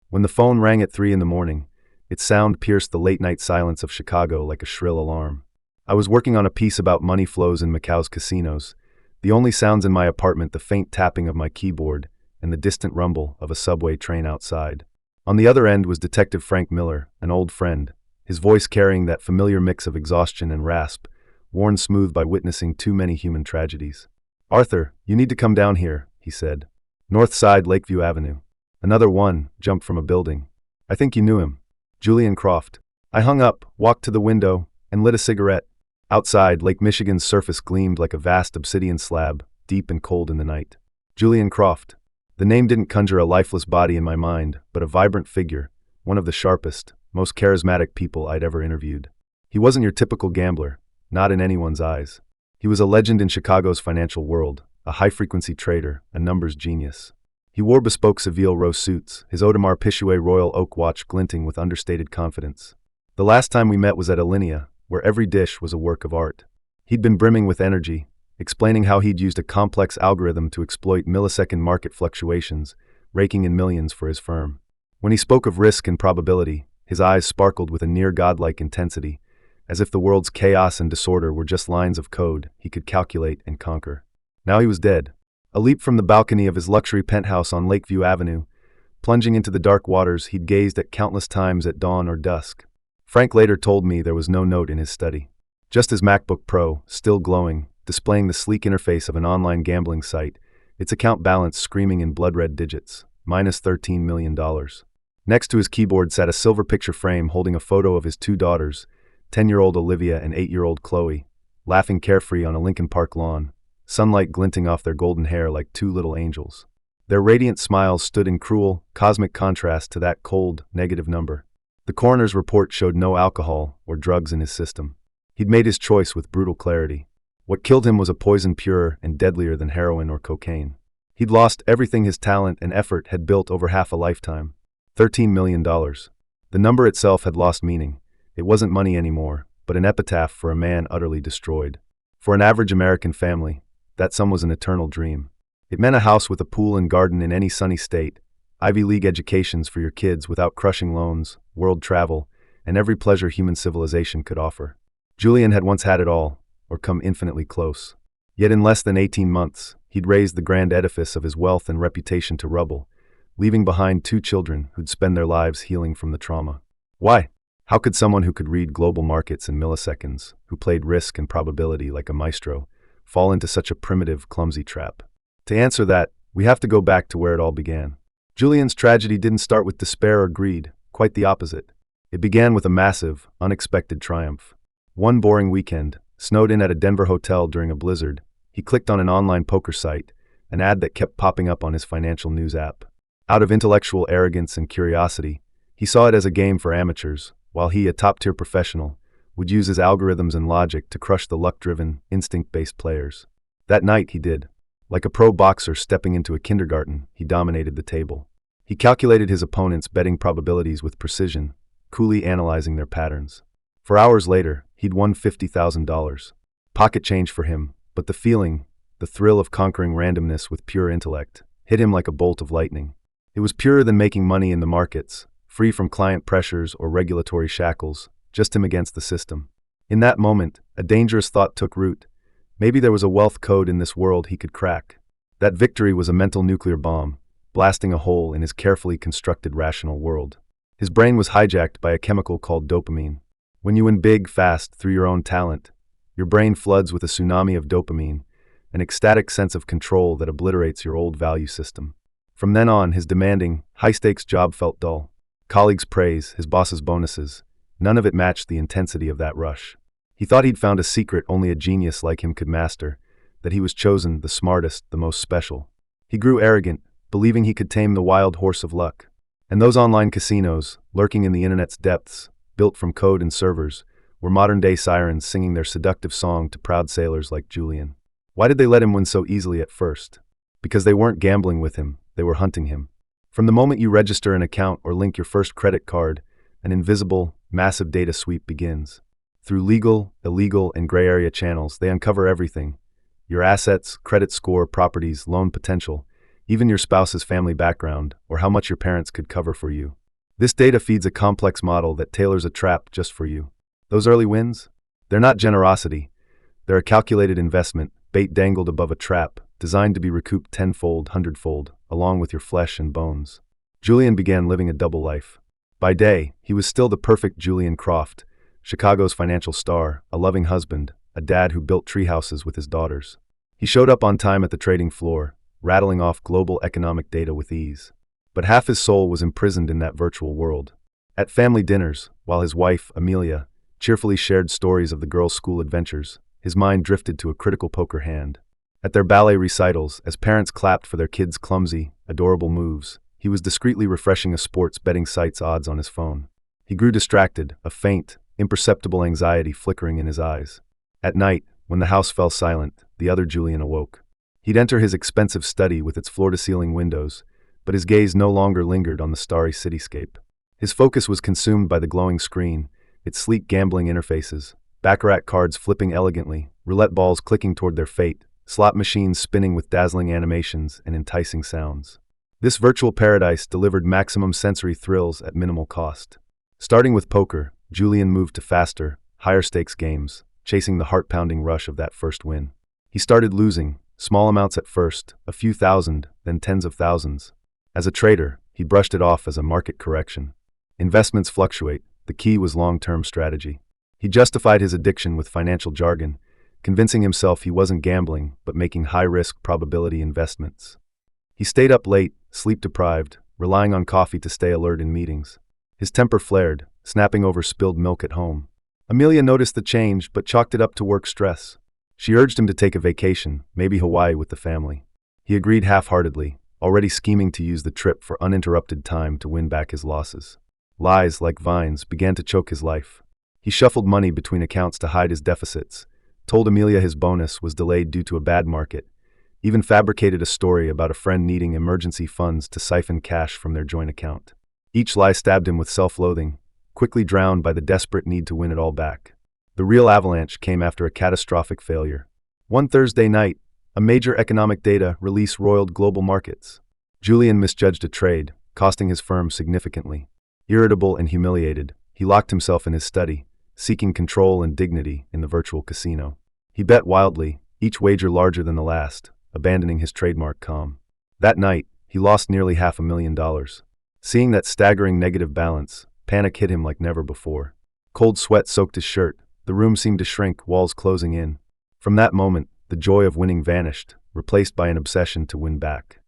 When the phone rang at 3 in the morning, its sound pierced the late-night silence of Chicago like a shrill alarm. I was working on a piece about money flows in Macau's casinos, the only sounds in my apartment the faint tapping of my keyboard and the distant rumble of a subway train outside. On the other end was Detective Frank Miller, an old friend, his voice carrying that familiar mix of exhaustion and rasp, worn smooth by witnessing too many human tragedies. "Arthur, you need to come down here," he said. "North Side, Lakeview Avenue." Another one jumped from a building. "I think you knew him. Julian Croft." I hung up, walked to the window, and lit a cigarette. Outside, Lake Michigan's surface gleamed like a vast obsidian slab, deep and cold in the night. Julian Croft. The name didn't conjure a lifeless body in my mind, but a vibrant figure, one of the sharpest, most charismatic people I'd ever interviewed. He wasn't your typical gambler, not in anyone's eyes. He was a legend in Chicago's financial world, a high-frequency trader, a numbers genius. He wore bespoke Seville Row suits, his Audemars Piguet Royal Oak watch glinting with understated confidence. The last time we met was at Alinea, where every dish was a work of art. He'd been brimming with energy, explaining how he'd used a complex algorithm to exploit millisecond market fluctuations, raking in millions for his firm. When he spoke of risk and probability, his eyes sparkled with a near-godlike intensity, as if the world's chaos and disorder were just lines of code he could calculate and conquer. Now he was dead. A leap from the balcony of his luxury penthouse on Lakeview Avenue, plunging into the dark waters he'd gazed at countless times at dawn or dusk. Frank later told me there was no note in his study. Just his MacBook Pro, still glowing, displaying the sleek interface of an online gambling site, its account balance screaming in blood-red digits, minus $13 million. Next to his keyboard sat a silver picture frame holding a photo of his two daughters, 10-year-old Olivia and 8-year-old Chloe, laughing carefree on a Lincoln Park lawn, sunlight glinting off their golden hair like two little angels. Their radiant smiles stood in cruel, cosmic contrast to that cold, negative number. The coroner's report showed no alcohol or drugs in his system. He'd made his choice with brutal clarity. What killed him was a poison purer and deadlier than heroin or cocaine. He'd lost everything his talent and effort had built over half a lifetime. $13 million. The number itself had lost meaning. It wasn't money anymore, but an epitaph for a man utterly destroyed. For an average American family, that sum was an eternal dream. It meant a house with a pool and garden in any sunny state, Ivy League educations for your kids without crushing loans, world travel, and every pleasure human civilization could offer. Julian had once had it all, or come infinitely close. Yet in less than 18 months, he'd razed the grand edifice of his wealth and reputation to rubble, leaving behind 2 children who'd spend their lives healing from the trauma. Why? How could someone who could read global markets in milliseconds, who played risk and probability like a maestro, fall into such a primitive, clumsy trap? To answer that, we have to go back to where it all began. Julian's tragedy didn't start with despair or greed, quite the opposite. It began with a massive, unexpected triumph. One boring weekend, snowed in at a Denver hotel during a blizzard, he clicked on an online poker site, an ad that kept popping up on his financial news app. Out of intellectual arrogance and curiosity, he saw it as a game for amateurs, while he, a top-tier professional, would use his algorithms and logic to crush the luck-driven, instinct-based players. That night he did. Like a pro boxer stepping into a kindergarten, he dominated the table. He calculated his opponents' betting probabilities with precision, coolly analyzing their patterns. For hours later, he'd won $50,000. Pocket change for him, but the feeling, the thrill of conquering randomness with pure intellect, hit him like a bolt of lightning. It was purer than making money in the markets, free from client pressures or regulatory shackles, just him against the system. In that moment, a dangerous thought took root. Maybe there was a wealth code in this world he could crack. That victory was a mental nuclear bomb, blasting a hole in his carefully constructed rational world. His brain was hijacked by a chemical called dopamine. When you win big, fast, through your own talent, your brain floods with a tsunami of dopamine, an ecstatic sense of control that obliterates your old value system. From then on, his demanding, high-stakes job felt dull. Colleagues' praise, his boss's bonuses, none of it matched the intensity of that rush. He thought he'd found a secret only a genius like him could master, that he was chosen, the smartest, the most special. He grew arrogant, believing he could tame the wild horse of luck. And those online casinos, lurking in the internet's depths, built from code and servers, were modern-day sirens singing their seductive song to proud sailors like Julian. Why did they let him win so easily at first? Because they weren't gambling with him, they were hunting him. From the moment you register an account or link your first credit card, an invisible, massive data sweep begins. Through legal, illegal, and gray area channels, they uncover everything. Your assets, credit score, properties, loan potential, even your spouse's family background, or how much your parents could cover for you. This data feeds a complex model that tailors a trap just for you. Those early wins? They're not generosity. They're a calculated investment, bait dangled above a trap, designed to be recouped tenfold, hundredfold, along with your flesh and bones. Julian began living a double life. By day, he was still the perfect Julian Croft, Chicago's financial star, a loving husband, a dad who built treehouses with his daughters. He showed up on time at the trading floor, rattling off global economic data with ease. But half his soul was imprisoned in that virtual world. At family dinners, while his wife, Amelia, cheerfully shared stories of the girls' school adventures, his mind drifted to a critical poker hand. At their ballet recitals, as parents clapped for their kids' clumsy, adorable moves, he was discreetly refreshing a sports betting site's odds on his phone. He grew distracted, a faint, imperceptible anxiety flickering in his eyes. At night, when the house fell silent, the other Julian awoke. He'd enter his expensive study with its floor-to-ceiling windows, but his gaze no longer lingered on the starry cityscape. His focus was consumed by the glowing screen, its sleek gambling interfaces, Baccarat cards flipping elegantly, roulette balls clicking toward their fate, slot machines spinning with dazzling animations and enticing sounds. This virtual paradise delivered maximum sensory thrills at minimal cost. Starting with poker, Julian moved to faster, higher-stakes games, chasing the heart-pounding rush of that first win. He started losing, small amounts at first, a few thousand, then tens of thousands. As a trader, he brushed it off as a market correction. Investments fluctuate, the key was long-term strategy. He justified his addiction with financial jargon, convincing himself he wasn't gambling but making high-risk probability investments. He stayed up late, sleep-deprived, relying on coffee to stay alert in meetings. His temper flared, snapping over spilled milk at home. Amelia noticed the change but chalked it up to work stress. She urged him to take a vacation, maybe Hawaii with the family. He agreed half-heartedly, already scheming to use the trip for uninterrupted time to win back his losses. Lies, like vines, began to choke his life. He shuffled money between accounts to hide his deficits, told Amelia his bonus was delayed due to a bad market, even fabricated a story about a friend needing emergency funds to siphon cash from their joint account. Each lie stabbed him with self-loathing, quickly drowned by the desperate need to win it all back. The real avalanche came after a catastrophic failure. One Thursday night, a major economic data release roiled global markets. Julian misjudged a trade, costing his firm significantly. Irritable and humiliated, he locked himself in his study, seeking control and dignity in the virtual casino. He bet wildly, each wager larger than the last, abandoning his trademark calm. That night, he lost nearly $500,000. Seeing that staggering negative balance, panic hit him like never before. Cold sweat soaked his shirt, the room seemed to shrink, walls closing in. From that moment, the joy of winning vanished, replaced by an obsession to win back.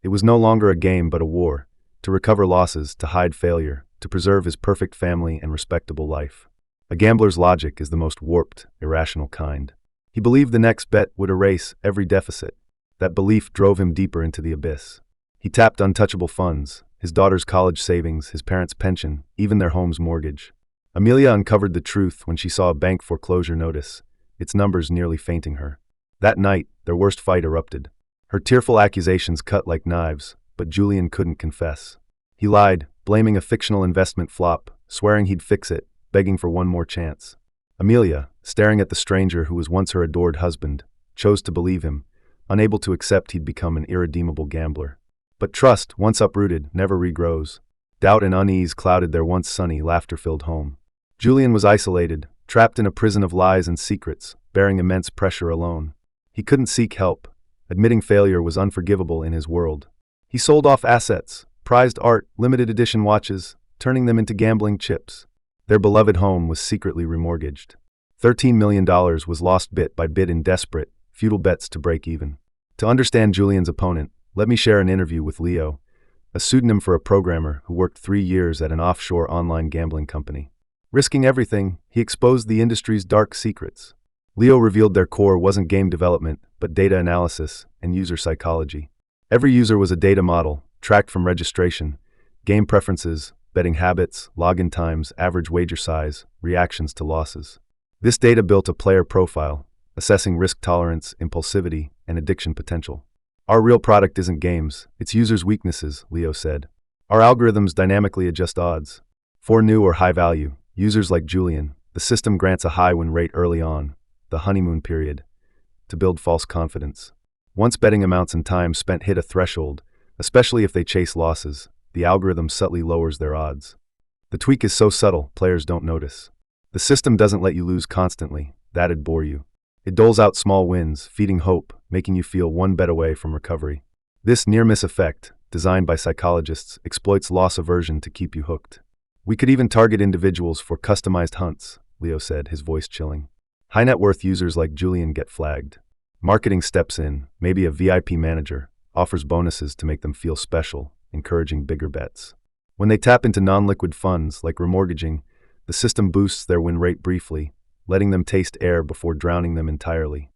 It was no longer a game but a war, to recover losses, to hide failure, to preserve his perfect family and respectable life. A gambler's logic is the most warped, irrational kind. He believed the next bet would erase every deficit. That belief drove him deeper into the abyss. He tapped untouchable funds, his daughter's college savings, his parents' pension, even their home's mortgage. Amelia uncovered the truth when she saw a bank foreclosure notice, its numbers nearly fainting her. That night, their worst fight erupted. Her tearful accusations cut like knives, but Julian couldn't confess. He lied, blaming a fictional investment flop, swearing he'd fix it, begging for one more chance. Amelia, staring at the stranger who was once her adored husband, chose to believe him, unable to accept he'd become an irredeemable gambler. But trust, once uprooted, never regrows. Doubt and unease clouded their once sunny, laughter-filled home. Julian was isolated, trapped in a prison of lies and secrets, bearing immense pressure alone. He couldn't seek help. Admitting failure was unforgivable in his world. He sold off assets, prized art, limited edition watches, turning them into gambling chips. Their beloved home was secretly remortgaged. $13 million was lost bit by bit in desperate, futile bets to break even. To understand Julian's opponent, let me share an interview with Leo, a pseudonym for a programmer who worked 3 years at an offshore online gambling company. Risking everything, he exposed the industry's dark secrets. Leo revealed their core wasn't game development, but data analysis and user psychology. Every user was a data model, tracked from registration, game preferences, betting habits, login times, average wager size, reactions to losses. This data built a player profile, assessing risk tolerance, impulsivity, and addiction potential. Our real product isn't games, it's users' weaknesses, Leo said. Our algorithms dynamically adjust odds. For new or high value users like Julian, the system grants a high win rate early on, the honeymoon period, to build false confidence. Once betting amounts and time spent hit a threshold, Especially if they chase losses, the algorithm subtly lowers their odds. The tweak is so subtle, players don't notice. The system doesn't let you lose constantly. That'd bore you. It doles out small wins, feeding hope, making you feel one bet away from recovery. This near-miss effect, designed by psychologists, exploits loss aversion to keep you hooked. We could even target individuals for customized hunts, Leo said, his voice chilling. High net worth users like Julian get flagged. Marketing steps in, maybe a VIP manager, offers bonuses to make them feel special, encouraging bigger bets. When they tap into non-liquid funds like remortgaging, the system boosts their win rate briefly, letting them taste air before drowning them entirely.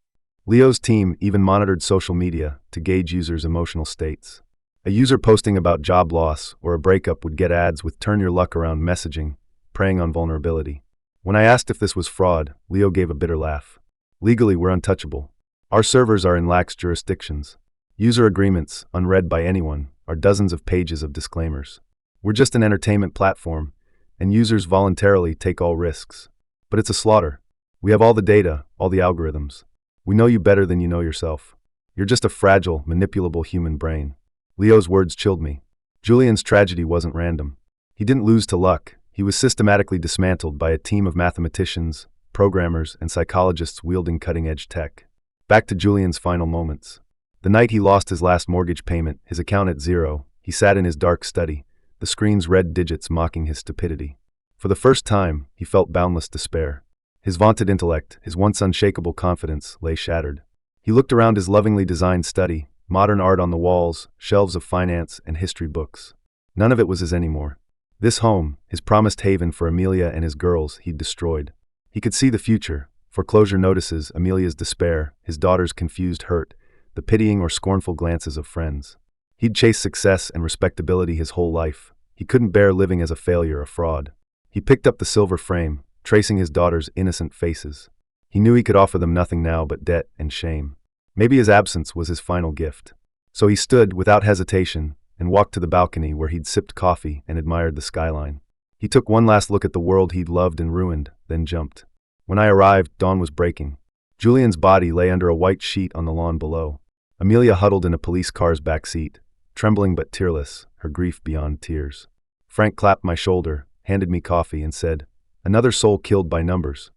Leo's team even monitored social media to gauge users' emotional states. A user posting about job loss or a breakup would get ads with turn your luck around messaging, preying on vulnerability. When I asked if this was fraud, Leo gave a bitter laugh. Legally, we're untouchable. Our servers are in lax jurisdictions. User agreements, unread by anyone, are dozens of pages of disclaimers. We're just an entertainment platform, and users voluntarily take all risks. But it's a slaughter. We have all the data, all the algorithms. We know you better than you know yourself. You're just a fragile, manipulable human brain. Leo's words chilled me. Julian's tragedy wasn't random. He didn't lose to luck. He was systematically dismantled by a team of mathematicians, programmers, and psychologists wielding cutting-edge tech. Back to Julian's final moments. The night he lost his last mortgage payment, his account at zero, he sat in his dark study, the screen's red digits mocking his stupidity. For the first time, he felt boundless despair. His vaunted intellect, his once unshakable confidence, lay shattered. He looked around his lovingly designed study, modern art on the walls, shelves of finance and history books. None of it was his anymore. This home, his promised haven for Amelia and his girls, he'd destroyed. He could see the future: foreclosure notices, Amelia's despair, his daughter's confused hurt, the pitying or scornful glances of friends. He'd chased success and respectability his whole life. He couldn't bear living as a failure, a fraud. He picked up the silver frame, tracing his daughter's innocent faces. He knew he could offer them nothing now but debt and shame. Maybe his absence was his final gift. So he stood, without hesitation, and walked to the balcony where he'd sipped coffee and admired the skyline. He took one last look at the world he'd loved and ruined, then jumped. When I arrived, dawn was breaking. Julian's body lay under a white sheet on the lawn below. Amelia huddled in a police car's back seat, trembling but tearless, her grief beyond tears. Frank clapped my shoulder, handed me coffee, and said, "Another soul killed by numbers."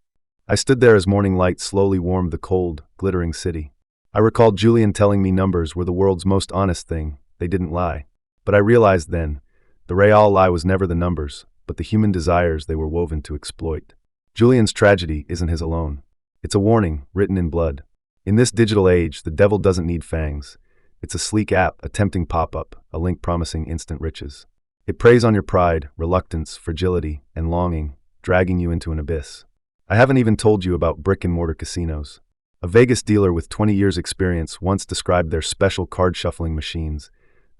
I stood there as morning light slowly warmed the cold, glittering city. I recalled Julian telling me numbers were the world's most honest thing. They didn't lie. But I realized then, the real lie was never the numbers, but the human desires they were woven to exploit. Julian's tragedy isn't his alone. It's a warning, written in blood. In this digital age, the devil doesn't need fangs. It's a sleek app, a tempting pop-up, a link promising instant riches. It preys on your pride, reluctance, fragility, and longing, dragging you into an abyss. I haven't even told you about brick-and-mortar casinos. A Vegas dealer with 20 years' experience once described their special card-shuffling machines,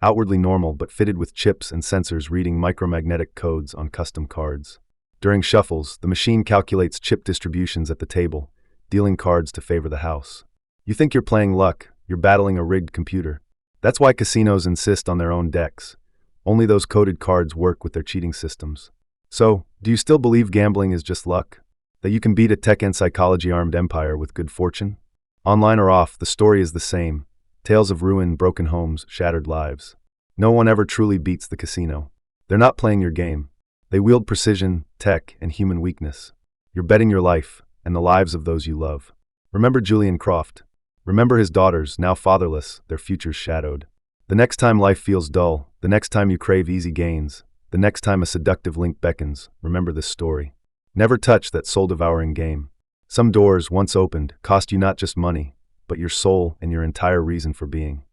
outwardly normal but fitted with chips and sensors reading micromagnetic codes on custom cards. During shuffles, the machine calculates chip distributions at the table, dealing cards to favor the house. You think you're playing luck, you're battling a rigged computer. That's why casinos insist on their own decks. Only those coded cards work with their cheating systems. So, do you still believe gambling is just luck? That you can beat a tech and psychology-armed empire with good fortune? Online or off, the story is the same. Tales of ruin, broken homes, shattered lives. No one ever truly beats the casino. They're not playing your game. They wield precision, tech, and human weakness. You're betting your life, and the lives of those you love. Remember Julian Croft. Remember his daughters, now fatherless, their futures shadowed. The next time life feels dull, the next time you crave easy gains, the next time a seductive link beckons, remember this story. Never touch that soul-devouring game. Some doors, once opened, cost you not just money, but your soul and your entire reason for being.